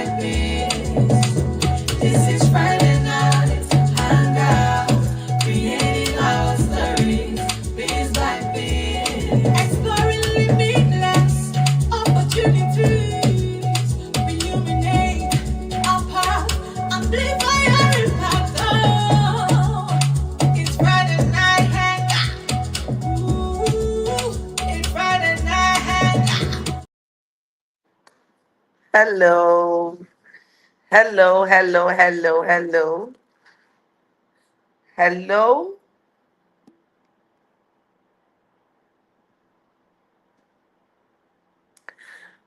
like this. This is Friday night, hangout, creating our stories, biz like biz, exploring limitless opportunities, illuminate our path, amplify our impact. Oh, it's Friday night hangout. Ooh, it's Friday night hangout. Hello, hello, hello, hello, hello, hello.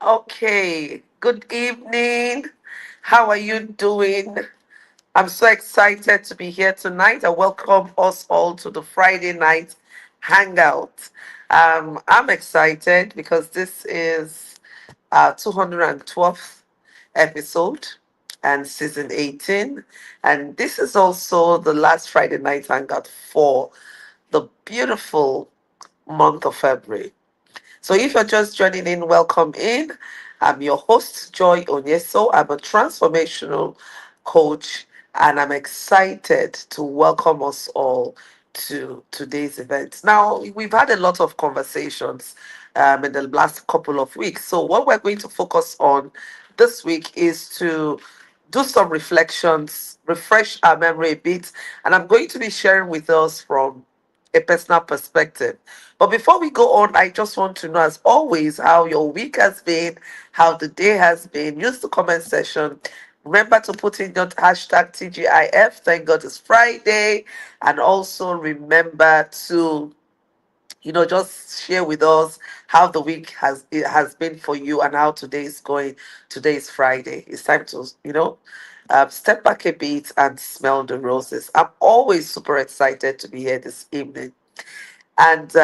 Okay, good evening. How are you doing? I'm so excited to be here tonight. I welcome us all to the Friday night hangout. I'm excited because this is our 212th episode and season 18. And this is also the last Friday night hangout for the beautiful month of February. So if you're just joining in, welcome in. I'm your host, Joy Onyeso. I'm a transformational coach, and I'm excited to welcome us all to today's event. Now, we've had a lot of conversations in the last couple of weeks. So what we're going to focus on this week is to do some reflections, refresh our memory a bit, and I'm going to be sharing with us from a personal perspective. But before we go on, I just want to know, as always, how your week has been, how the day has been. Use the comment section. Remember to put in your hashtag TGIF. Thank God it's Friday. And also remember to just share with us how the week has been for you and how today is going. Today is Friday. It's time to step back a bit and smell the roses. I'm always super excited to be here this evening, and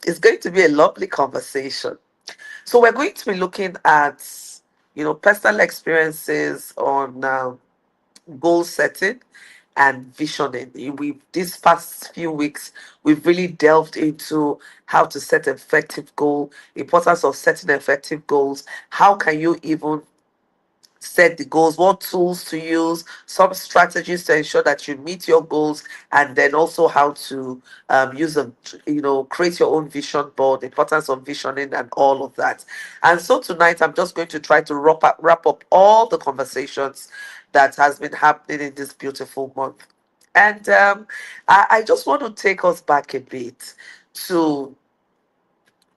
it's going to be a lovely conversation. So we're going to be looking at personal experiences on goal setting and visioning. We These past few weeks we've really delved into how to set effective goal, importance of setting effective goals. How can you even set the goals, what tools to use, some strategies to ensure that you meet your goals, and then also how to use them, create your own vision board, the importance of visioning, and all of that. And so tonight, I'm just going to try to wrap up all the conversations that has been happening in this beautiful month. And I just want to take us back a bit to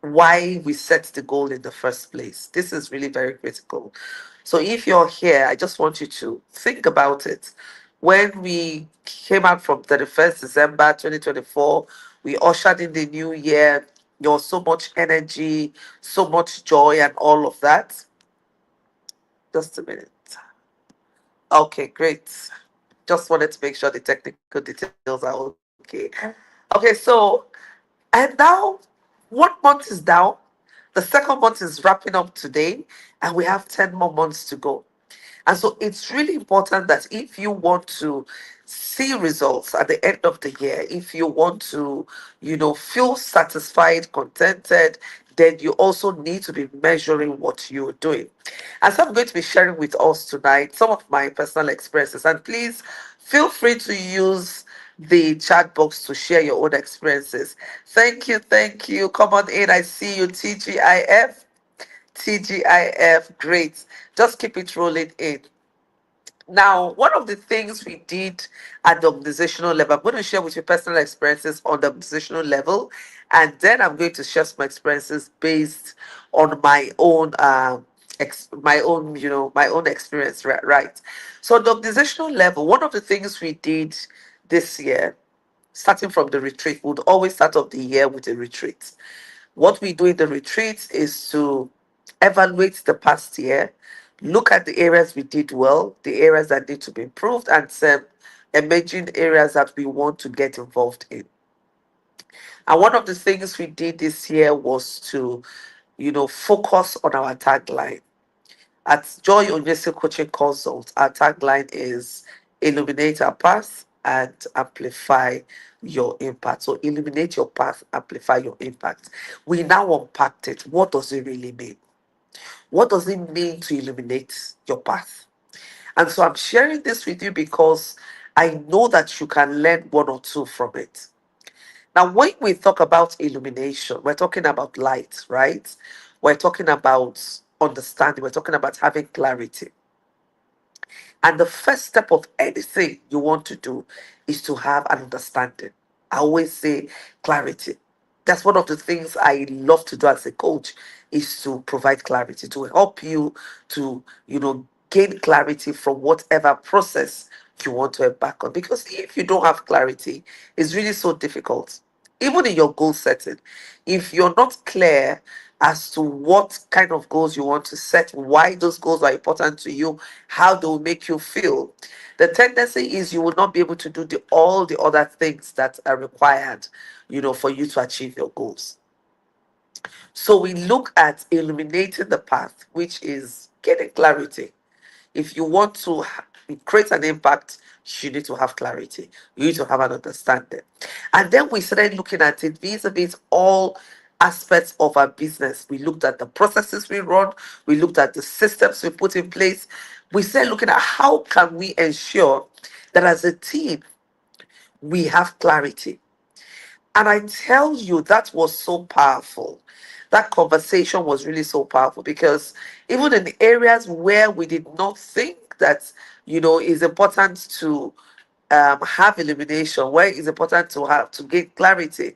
why we set the goal in the first place. This is really very critical. So if you're here, I just want you to think about it. When we came out from 31st December 2024, we ushered in the new year. There was so much energy, so much joy, and all of that. Just a minute. Okay, great. Just wanted to make sure the technical details are okay. Okay, so and now, one month is down. The second month is wrapping up today, and we have 10 more months to go. And so it's really important that if you want to see results at the end of the year, if you want to, feel satisfied, contented, then you also need to be measuring what you're doing. And so I'm going to be sharing with us tonight some of my personal experiences. And please feel free to use the chat box to share your own experiences. Thank you, thank you. Come on in. I see you, TGIF. TGIF, great. Just keep it rolling in. Now, one of the things we did at the organizational level, I'm going to share with you personal experiences on the organizational level, and then I'm going to share some experiences based on my own experience, right? Right. So, the organizational level, one of the things we did this year, starting from the retreat, would always start off the year with a retreat. What we do in the retreat is to evaluate the past year, look at the areas we did well, the areas that need to be improved, and some emerging areas that we want to get involved in. And one of the things we did this year was to, focus on our tagline. At Joy Onyesi Coaching Consult, our tagline is illuminate our path and amplify your impact. So illuminate your path, amplify your impact. We now unpacked it. What does it really mean? What does it mean to illuminate your path? And so I'm sharing this with you because I know that you can learn one or two from it. Now, when we talk about illumination, we're talking about light, right? We're talking about understanding, we're talking about having clarity. And the first step of anything you want to do is to have an understanding. I always say clarity. That's one of the things I love to do as a coach, is to provide clarity, to help you to, gain clarity from whatever process you want to embark on. Because if you don't have clarity, it's really so difficult. Even in your goal setting, if you're not clear as to what kind of goals you want to set, why those goals are important to you, how they will make you feel, the tendency is you will not be able to do all the other things that are required, for you to achieve your goals. So we look at illuminating the path, which is getting clarity. If you want to create an impact, you need to have clarity. You need to have an understanding. And then we started looking at it vis-a-vis all aspects of our business. We looked at the processes we run. We looked at the systems we put in place. We started looking at how can we ensure that as a team, we have clarity. And I tell you, that was so powerful. That conversation was really so powerful, because even in areas where we did not think that, is important to have illumination, where it's important to have to gain clarity,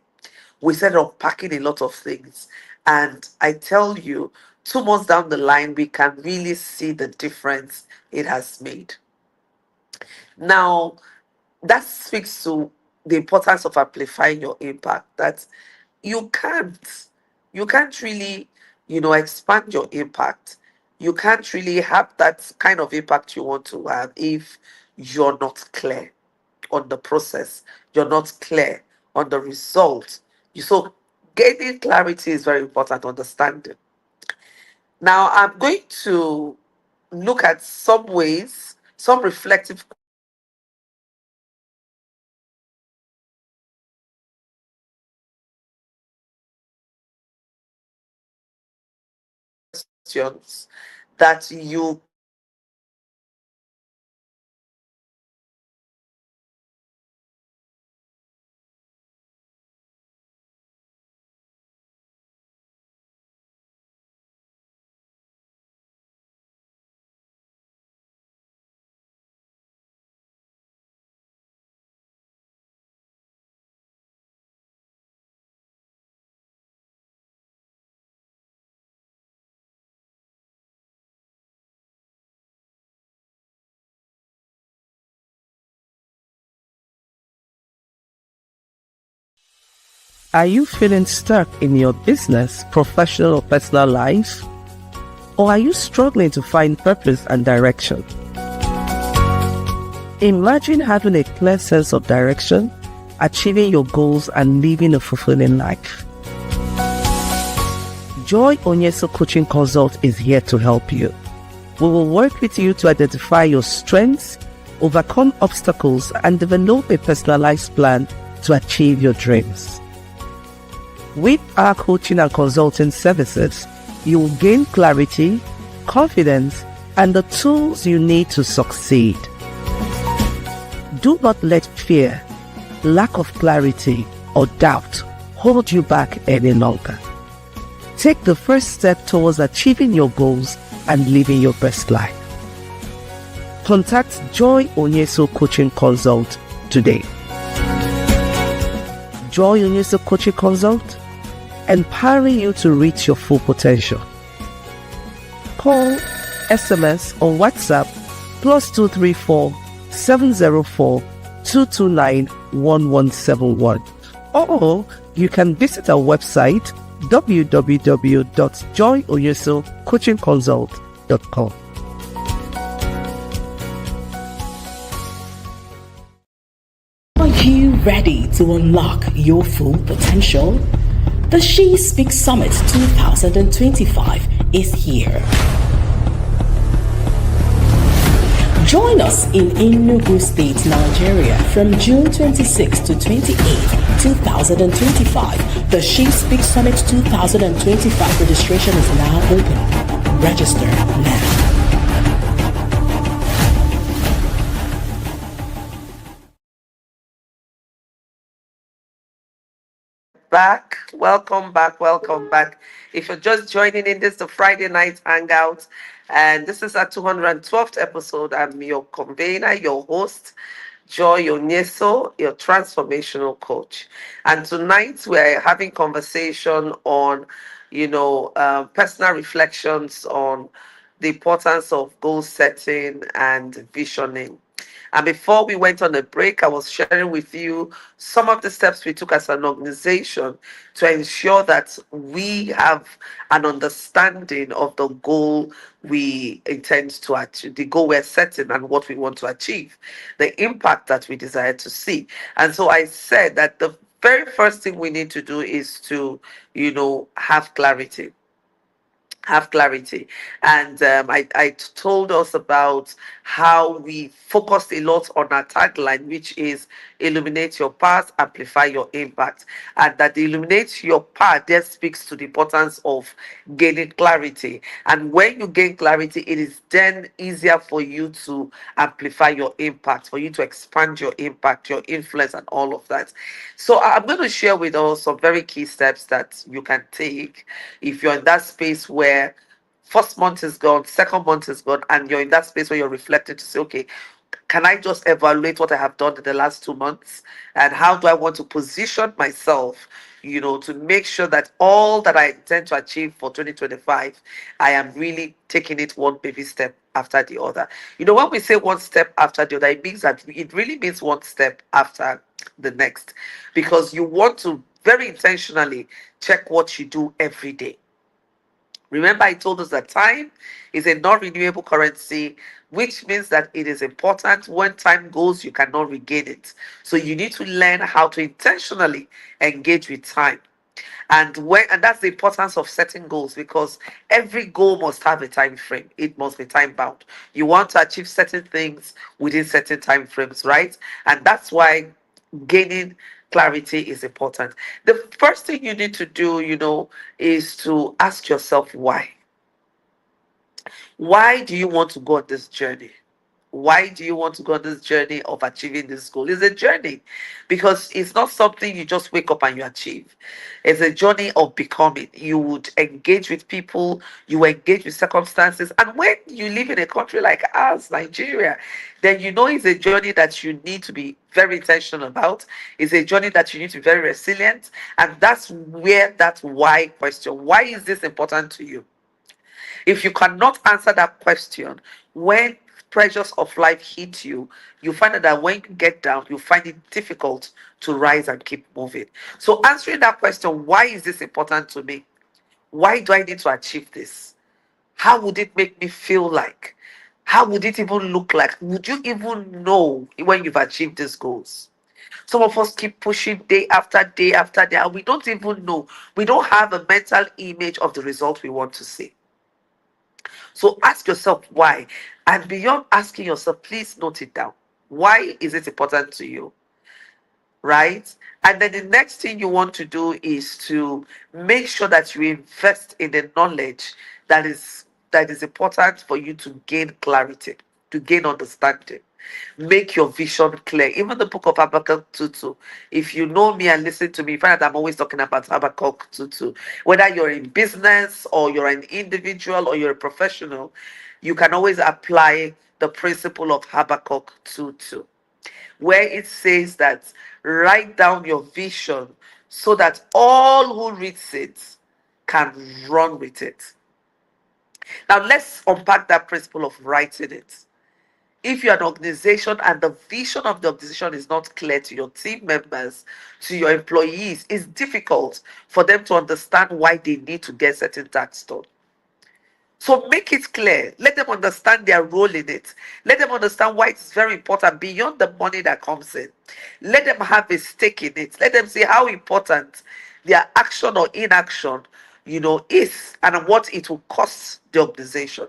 we started unpacking a lot of things. And I tell you, 2 months down the line, we can really see the difference it has made. Now, that speaks to the importance of amplifying your impact. That you can't you can't really, expand your impact. You can't really have that kind of impact you want to have if you're not clear on the process, you're not clear on the result. So gaining clarity is very important, understanding. Now I'm going to look at some ways, some reflective questions that you Are you feeling stuck in your business, professional or personal life? Or are you struggling to find purpose and direction? Imagine having a clear sense of direction, achieving your goals, and living a fulfilling life. Joy Onyeso Coaching Consult is here to help you. We will work with you to identify your strengths, overcome obstacles, and develop a personalized plan to achieve your dreams. With our coaching and consulting services, you will gain clarity, confidence, and the tools you need to succeed. Do not let fear, lack of clarity, or doubt hold you back any longer. Take the first step towards achieving your goals and living your best life. Contact Joy Onyeso Coaching Consult today. Joy Onyeso Coaching Consult, empowering you to reach your full potential. Call, SMS, or WhatsApp +234 704 229 1171. Or you can visit our website www.joyoyesocoachingconsult.com. Are you ready to unlock your full potential? The She Speaks Summit 2025 is here. Join us in Enugu State, Nigeria from June 26 to 28, 2025. The She Speaks Summit 2025 registration is now open. Register now. back. Welcome back. Welcome back. If you're just joining in, this is the Friday night hangout, and this is our 212th episode. I'm your convener, your host, Joy Onyeso, your transformational coach. And tonight we're having conversation on, personal reflections on the importance of goal setting and visioning. And before we went on a break, I was sharing with you some of the steps we took as an organization to ensure that we have an understanding of the goal we intend to achieve, the goal we're setting, and what we want to achieve, the impact that we desire to see. And so I said that the very first thing we need to do is to, have clarity. Have clarity. And I told us about how we focused a lot on our tagline, which is illuminate your path, amplify your impact. And that the illuminate your path there speaks to the importance of gaining clarity. And when you gain clarity, it is then easier for you to amplify your impact, for you to expand your impact, your influence, and all of that. So I'm going to share with us some very key steps that you can take if you're in that space where first month is gone, second month is gone, and you're in that space where you're reflecting to say, okay, can I just evaluate what I have done in the last 2 months? And how do I want to position myself, to make sure that all that I intend to achieve for 2025, I am really taking it one baby step after the other. When we say one step after the other, it means that it really means one step after the next, because you want to very intentionally check what you do every day. Remember, I told us that time is a non renewable currency, which means that it is important. When time goes, you cannot regain it. So you need to learn how to intentionally engage with time. And that's the importance of setting goals, because every goal must have a time frame. It must be time bound. You want to achieve certain things within certain time frames, right? And that's why gaining clarity is important. The first thing you need to do, is to ask yourself why. Why do you want to go on this journey? Why do you want to go on this journey of achieving this goal? It's a journey, because it's not something you just wake up and you achieve. It's a journey of becoming. You would engage with people, you engage with circumstances. And when you live in a country like ours, Nigeria, then it's a journey that you need to be very intentional about. It's a journey that you need to be very resilient. And that's where that why question, why is this important to you? If you cannot answer that question, when pressures of life hit you, you find that when you get down, you find it difficult to rise and keep moving. So answering that question, why is this important to me? Why do I need to achieve this? How would it make me feel like? How would it even look like? Would you even know when you've achieved these goals? Some of us keep pushing day after day after day, and we don't even know. We don't have a mental image of the result we want to see. So ask yourself why. And beyond asking yourself, please note it down. Why is it important to you? Right? And then the next thing you want to do is to make sure that you invest in the knowledge that is important for you to gain clarity, to gain understanding. Make your vision clear. Even the book of Habakkuk 2:2. If you know me and listen to me, you find that I'm always talking about Habakkuk 2:2. Whether you're in business or you're an individual or you're a professional, you can always apply the principle of Habakkuk 2:2, where it says that write down your vision so that all who reads it can run with it. Now let's unpack that principle of writing it. If you're an organization and the vision of the organization is not clear to your team members, to your employees, it's difficult for them to understand why they need to get certain tasks done. So make it clear. Let them understand their role in it. Let them understand why it's very important beyond the money that comes in. Let them have a stake in it. Let them see how important their action or inaction, is, and what it will cost the organization.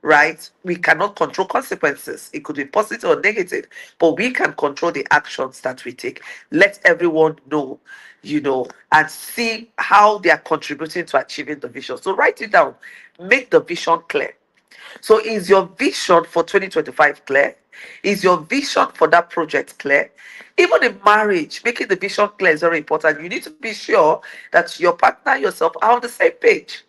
Right? We cannot control consequences. It could be positive or negative, but we can control the actions that we take. Let everyone know, and see how they are contributing to achieving the vision. So write it down. Make the vision clear. So is your vision for 2025 clear? Is your vision for that project clear? Even in marriage, making the vision clear is very important. You need to be sure that your partner, yourself are on the same page.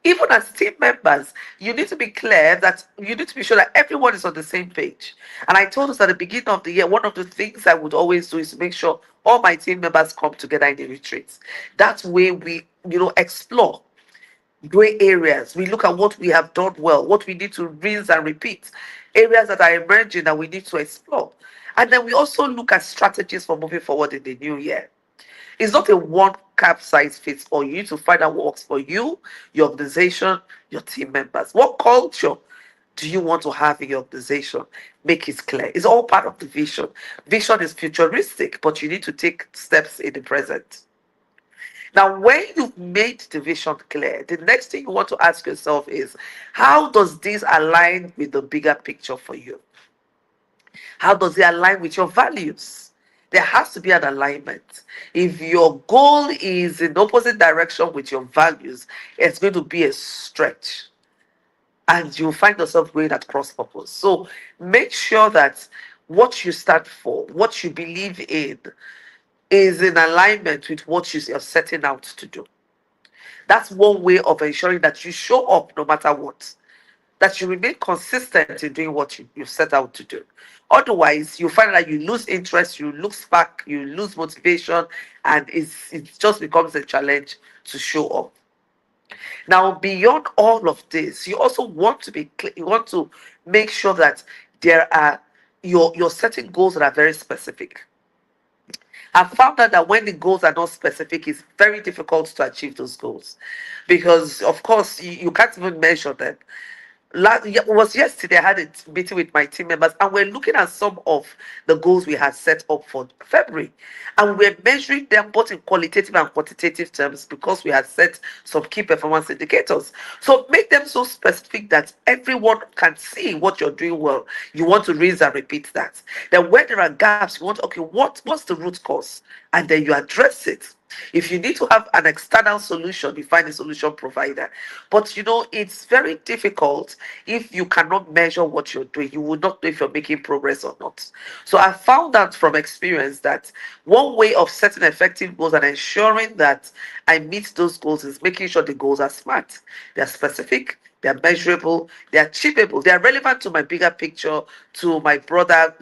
Even as team members, you need to be clear that you need to be sure that everyone is on the same page. And I told us at the beginning of the year, one of the things I would always do is to make sure all my team members come together in the retreats. That way we, explore gray areas. We look at what we have done well, what we need to rinse and repeat, areas that are emerging that we need to explore. And then we also look at strategies for moving forward in the new year. It's not a one cap size fits all. You need to find out what works for you, your organization, your team members. What culture do you want to have in your organization? Make it clear. It's all part of the vision. Vision is futuristic, but you need to take steps in the present. Now, when you've made the vision clear, the next thing you want to ask yourself is, how does this align with the bigger picture for you? How does it align with your values? There has to be an alignment. If your goal is in opposite direction with your values, it's going to be a stretch. And you'll find yourself going at cross purpose. So make sure that what you stand for, what you believe in, is in alignment with what you're setting out to do. That's one way of ensuring that you show up no matter what, that you remain consistent in doing what you set out to do. Otherwise, you find that you lose interest, you lose back, you lose motivation, and it just becomes a challenge to show up. Now, beyond all of this, you also want to be you want to make sure that there are your setting goals that are very specific. I found out that when the goals are not specific, it's very difficult to achieve those goals because, of course, you can't even measure them. It was yesterday I had a meeting with my team members and we're looking at some of the goals we had set up for February, and we're measuring them both in qualitative and quantitative terms because we had set some key performance indicators. So make them so specific that everyone can see what you're doing well. You want to rinse and repeat that. Then when there are gaps, you want, okay, what's the root cause, and then you address it. If you need to have an external solution, you find a solution provider. But it's very difficult if you cannot measure what you're doing. You will not know if you're making progress or not. So I found out from experience that one way of setting effective goals and ensuring that I meet those goals is making sure the goals are smart, they're specific, they're measurable, they're achievable, they're relevant to my bigger picture, to my broader,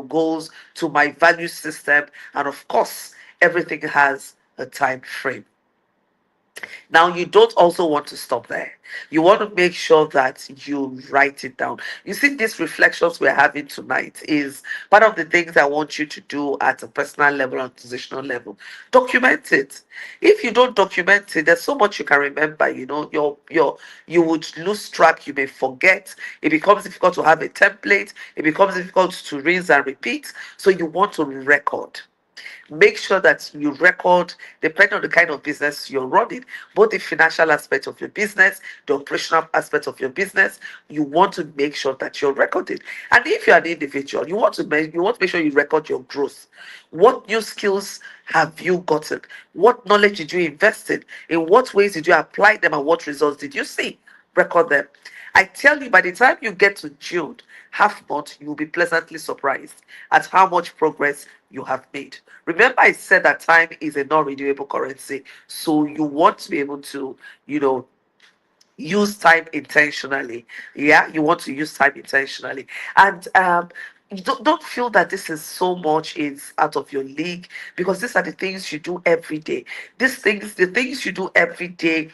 goals, to my value system, and of course, everything has a time frame. Now, you don't also want to stop there. You want to make sure that you write it down. You see, these reflections we're having tonight is part of the things I want you to do at a personal level and positional level. Document it. If you don't document it, there's so much you can remember. You would lose track. You may forget. It becomes difficult to have a template. It becomes difficult to rinse and repeat. So you want to record. Make sure that you record, depending on the kind of business you're running, both the financial aspect of your business, the operational aspect of your business. You want to make sure that you're recording. And if you're an individual, you want to make sure you record your growth. What new skills have you gotten? What knowledge did you invest in? In what ways did you apply them, and what results did you see? Record them. I tell you, by the time you get to June, half month, you will be pleasantly surprised at how much progress you have made. Remember, I said that time is a non-renewable currency, so you want to be able to, use time intentionally. Yeah, you want to use time intentionally, and you don't feel that this is so much is out of your league, because these are the things you do every day. The things you do every day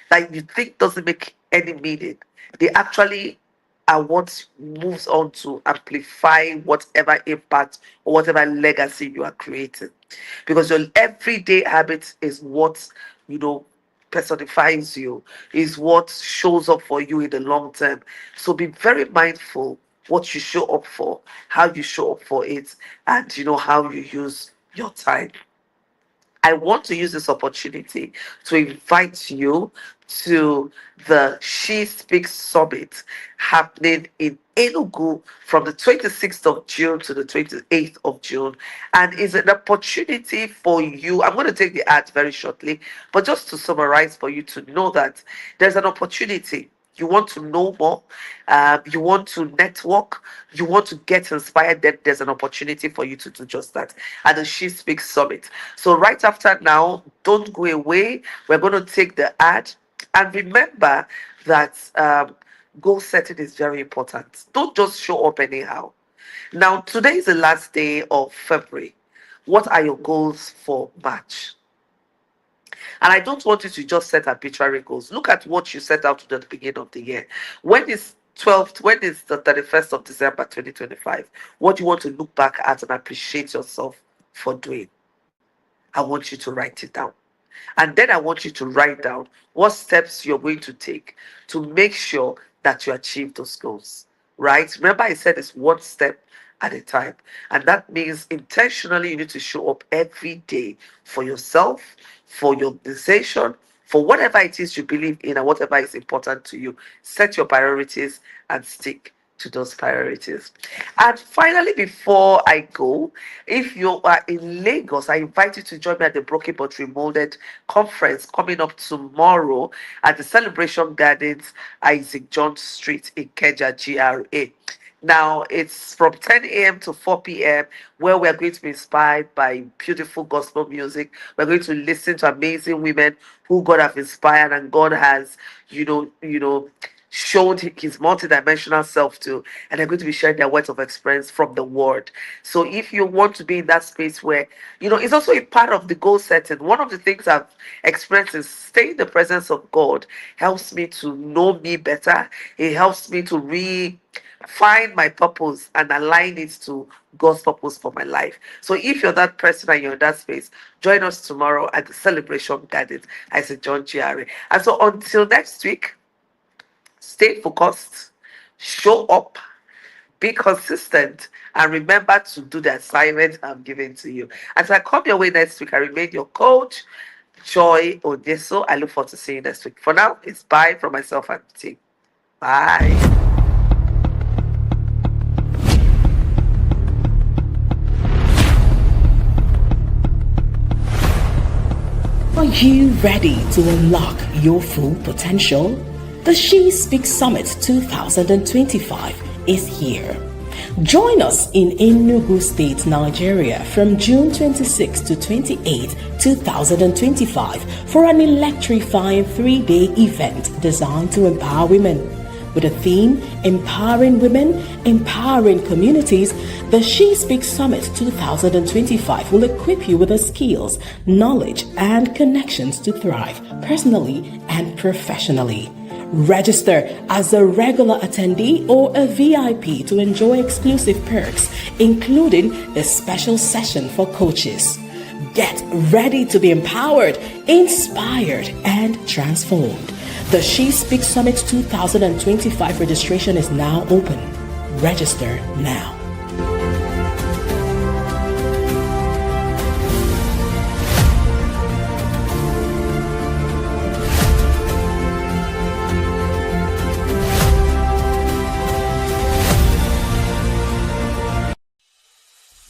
that you think doesn't make any meaning, they actually are what moves on to amplify whatever impact or whatever legacy you are creating. Because your everyday habit is what, you know, personifies you, is what shows up for you in the long term. So be very mindful what you show up for, how you show up for it, and how you use your time. I want to use this opportunity to invite you to the She Speaks Summit happening in Enugu from the 26th of June to the 28th of June. And it's an opportunity for you. I'm going to take the ad very shortly, but just to summarize for you to know that there's an opportunity you want to know more, you want to network, you want to get inspired, then there's an opportunity for you to do just that at the She Speaks Summit. So right after now, don't go away. We're going to take the ad. And remember that goal setting is very important. Don't just show up anyhow. Now, today is the last day of February. What are your goals for March? And I don't want you to just set arbitrary goals. Look at what you set out to do at the beginning of the year. When is when is the 31st of December 2025? What do you want to look back at and appreciate yourself for doing? I want you to write it down. And then I want you to write down what steps you're going to take to make sure that you achieve those goals. Right? Remember, I said it's one step at a time. And that means intentionally you need to show up every day for yourself, for your organization, for whatever it is you believe in and whatever is important to you. Set your priorities and stick to those priorities. And finally, before I go, if you are in Lagos, I invite you to join me at the Broken But Remolded conference coming up tomorrow at the Celebration Gardens, Isaac John Street, Ikeja, GRA. Now, it's from 10 a.m. to 4 p.m., where we're going to be inspired by beautiful gospel music. We're going to listen to amazing women who God have inspired and God has, showed his multidimensional self to, and they're going to be sharing their words of experience from the word. So if you want to be in that space where, it's also a part of the goal setting. One of the things I've experienced is staying in the presence of God helps me to know me better. It helps me to find my purpose and align it to God's purpose for my life. So if you're that person and you're in that space, join us tomorrow at the Celebration Gardens, Isaac John GRA. And so until next week, stay focused, show up, be consistent, and remember to do the assignment I'm giving to you. As I come your way next week, I remain your coach, Joy Odeso. I look forward to seeing you next week. For now, it's bye from myself and the team. Bye. Are you ready to unlock your full potential? The She Speaks Summit 2025 is here. Join us in Enugu State, Nigeria from June 26 to 28, 2025 for an electrifying 3-day event designed to empower women. With a theme, Empowering Women, Empowering Communities, the She Speaks Summit 2025 will equip you with the skills, knowledge, and connections to thrive personally and professionally. Register as a regular attendee or a VIP to enjoy exclusive perks, including a special session for coaches. Get ready to be empowered, inspired, and transformed. The She Speaks Summit 2025 registration is now open. Register now.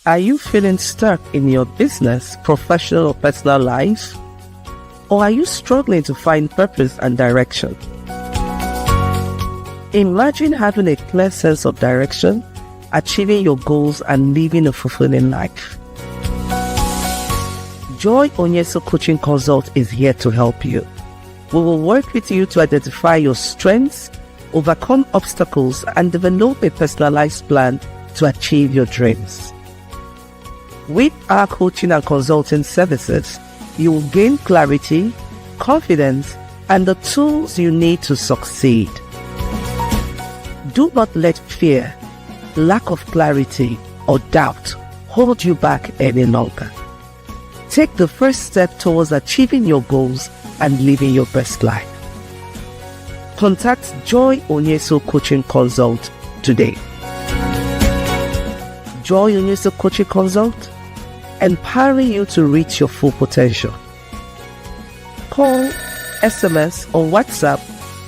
Are you feeling stuck in your business, professional, or personal life? Or are you struggling to find purpose and direction? Imagine having a clear sense of direction, achieving your goals, and living a fulfilling life. Joy Onyeso Coaching Consult is here to help you. We will work with you to identify your strengths, overcome obstacles, and develop a personalized plan to achieve your dreams. With our coaching and consulting services, you will gain clarity, confidence, and the tools you need to succeed. Do not let fear, lack of clarity, or doubt hold you back any longer. Take the first step towards achieving your goals and living your best life. Contact Joy Onyeso Coaching Consult today. Joy Onyeso Coaching Consult, empowering you to reach your full potential. Call, SMS, or WhatsApp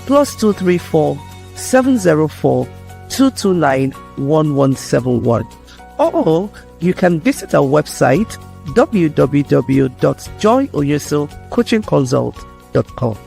+234 704 229 1171. Or you can visit our website www.joyoyesocoachingconsult.com.